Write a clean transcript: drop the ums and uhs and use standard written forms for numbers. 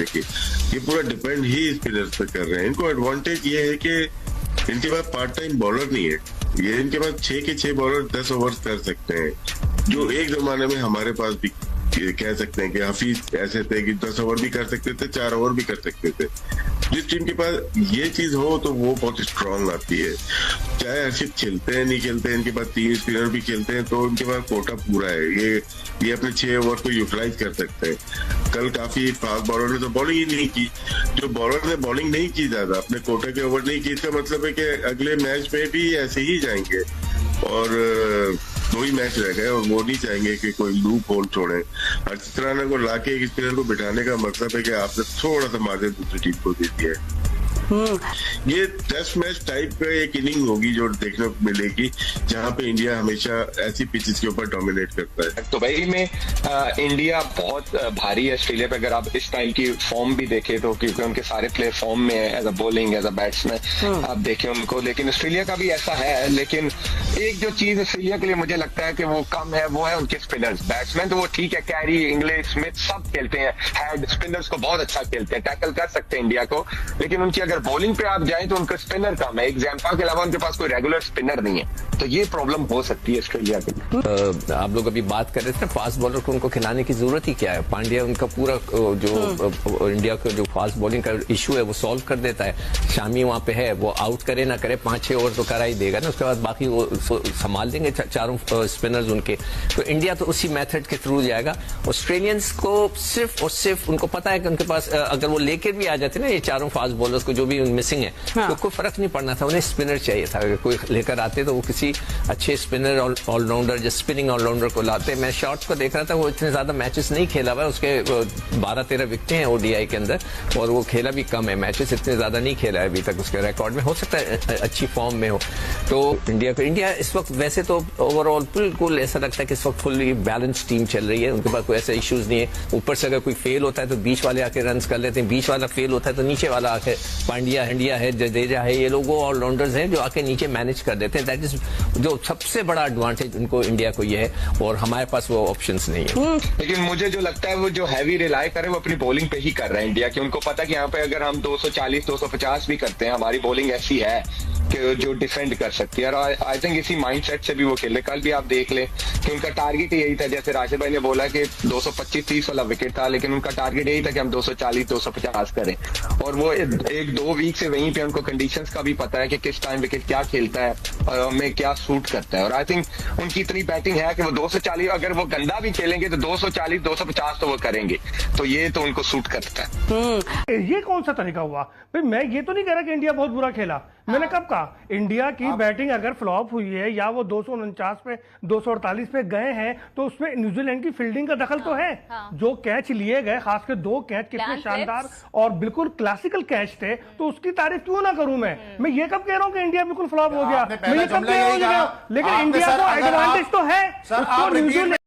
सकते कि ये पूरा डिपेंड ही स्पिनर्स पे कर रहे हैं। इनको एडवांटेज ये है कि इनके पास पार्ट टाइम बॉलर नहीं है, ये इनके पास 6 के 6 बॉलर 10 ओवर कर सकते हैं, जो एक जमाने में हमारे पास भी कह सकते हैं कि हफीज ऐसे थे कि 10 ओवर भी कर सकते थे, 4 ओवर भी कर सकते थे। जिस टीम के पास ये चीज हो तो वो बहुत स्ट्रांग आती है। चाहे हर्षित खेलते हैं नहीं खेलते हैं, इनके पास 3 स्पिनर भी खेलते हैं तो इनके पास कोटा पूरा है, ये अपने 6 ओवर को यूटिलाइज कर सकते हैं। कल काफी फास्ट बॉलर ने तो बॉलिंग ही नहीं की, जो बॉलर ने बॉलिंग नहीं की ज्यादा, अपने कोटा के ओवर नहीं की, इसका मतलब है कि अगले मैच में भी ऐसे ही जाएंगे और 2 ही मैच रह गए और वो नहीं चाहेंगे कि कोई लूप होल छोड़े। हर्षित राणा को लाके एक स्पिनर को बिठाने का मतलब है कि आपने थोड़ा सा मार्जिन दूसरी टीम को दे दिया है। ये टेस्ट मैच टाइप का एक इनिंग होगी जो देखने को मिलेगी, जहां पे इंडिया हमेशा ऐसी पिचेस के ऊपर डोमिनेट करता है। तो भाई में इंडिया बहुत भारी है ऑस्ट्रेलिया पे। अगर आप इस टाइम की फॉर्म भी देखें तो, क्योंकि उनके सारे प्लेयर फॉर्म में है, as a bowling as a batsman आप देखें उनको, लेकिन ऑस्ट्रेलिया का भी ऐसा है। लेकिन एक जो चीज ऑस्ट्रेलिया के लिए मुझे लगता है कि वो कम है, वो है उनके स्पिनर्स। बैट्समैन तो वो ठीक है, कैरी, इंग्लिश, स्मिथ सब खेलते हैं, हेड स्पिनर्स को बहुत अच्छा खेलते हैं, टैकल कर सकते हैं इंडिया को, लेकिन उनकी अगर बॉलिंग पे आप जाएं तो उनका स्पिनर कम है। एक जैम्पा के अलावा उनके पास कोई रेगुलर स्पिनर नहीं है, तो ये प्रॉब्लम हो सकती है ऑस्ट्रेलिया के लिए। आप लोग अभी बात कर रहे थे फास्ट बॉलर को उनको खिलाने की जरूरत ही क्या है? पांड्या उनका पूरा जो इंडिया का जो फास्ट बॉलिंग का इशू है वो सॉल्व कर देता है। शामी वहां पे है, वो आउट करे ना करे 5-6 ओवर तो करा ही देगा ना, उसके बाद बाकी वो संभाल देंगे चारों स्पिनर्स उनके। तो इंडिया तो उसी मेथड के थ्रू जाएगा। ऑस्ट्रेलियंस को सिर्फ और सिर्फ उनको पता है कि उनके पास अगर वो लेकर भी आ जाते ना ये चारों फास्ट बॉलर्स को जो भी मिसिंग है, तो कोई फर्क नहीं पड़ना था, उन्हें स्पिनर चाहिए था। अगर कोई लेकर आते तो वो किसी अच्छे स्पिनर ऑलराउंडर, जो स्पिनिंग ऑलराउंडर को लाते। मैं शॉर्ट को देख रहा था, वो इतने ज्यादा मैचेस नहीं खेला हुआ, उसके 12-13 विकेटें हैं ओडीआई के अंदर, और वो खेला भी कम है, मैचेस इतने ज्यादा नहीं खेला है अभी तक उसके रिकॉर्ड में। हो सकता है अच्छी फॉर्म में हो। तो इंडिया इस वक्त वैसे तो ओवरऑल बिल्कुल ऐसा लगता है कि इस वक्त फुल्ली बैलेंस टीम चल रही है, उनके पास कोई ऐसा इश्यूज नहीं है। ऊपर से अगर कोई फेल होता है तो बीच वाले आके रन कर लेते हैं, बीच वाला फेल होता है तो नीचे वाला आके, पांड्या है, जडेजा है, ये लोग वो ऑलराउंडर्स हैं जो आके नीचे मैनेज कर देते हैं। दैट इज जो सबसे बड़ा एडवांटेज उनको इंडिया को ये है, और हमारे पास वो ऑप्शंस नहीं है। लेकिन मुझे जो लगता है वो जो हैवी रिलाई करे वो अपनी बॉलिंग पे ही कर रहे हैं इंडिया, कि उनको पता कि यहाँ पे अगर हम 240-250 भी करते हैं, हमारी बॉलिंग ऐसी है कि जो डिफेंड कर सकती है। और आई थिंक इसी माइंडसेट से भी वो खेले। कल भी आप देख लें कि उनका टारगेट यही था, जैसे राशिद भाई ने बोला कि 225-30 वाला विकेट था, लेकिन उनका टारगेट यही था कि हम 240-250 करें। और वो 1-2 वीक से वहीं पे उनको कंडीशंस का भी पता है कि किस टाइम विकेट क्या खेलता है और हमें क्या सूट करता है। और आई थिंक उनकी इतनी बैटिंग है कि वो 240, अगर वो गंदा भी खेलेंगे तो 240-250 तो वो करेंगे, तो ये तो उनको सूट करता है। ये कौन सा तरीका हुआ भाई? मैं ये तो नहीं कह रहा कि इंडिया बहुत बुरा खेला, मैंने कब कहा? इंडिया की बैटिंग अगर फ्लॉप हुई है या वो 249 पे 248 पे गए हैं तो उसमें न्यूजीलैंड की फील्डिंग का दखल तो है। जो कैच लिए गए, खासकर 2 कैच कितने शानदार और बिल्कुल क्लासिकल कैच थे, तो उसकी तारीफ क्यों ना करूं मैं ये कब कह रहा हूं कि इंडिया बिल्कुल फ्लॉप हो गया? मैं ये कब कह रहा हूं? लेकिन इंडिया को एडवांटेज तो है।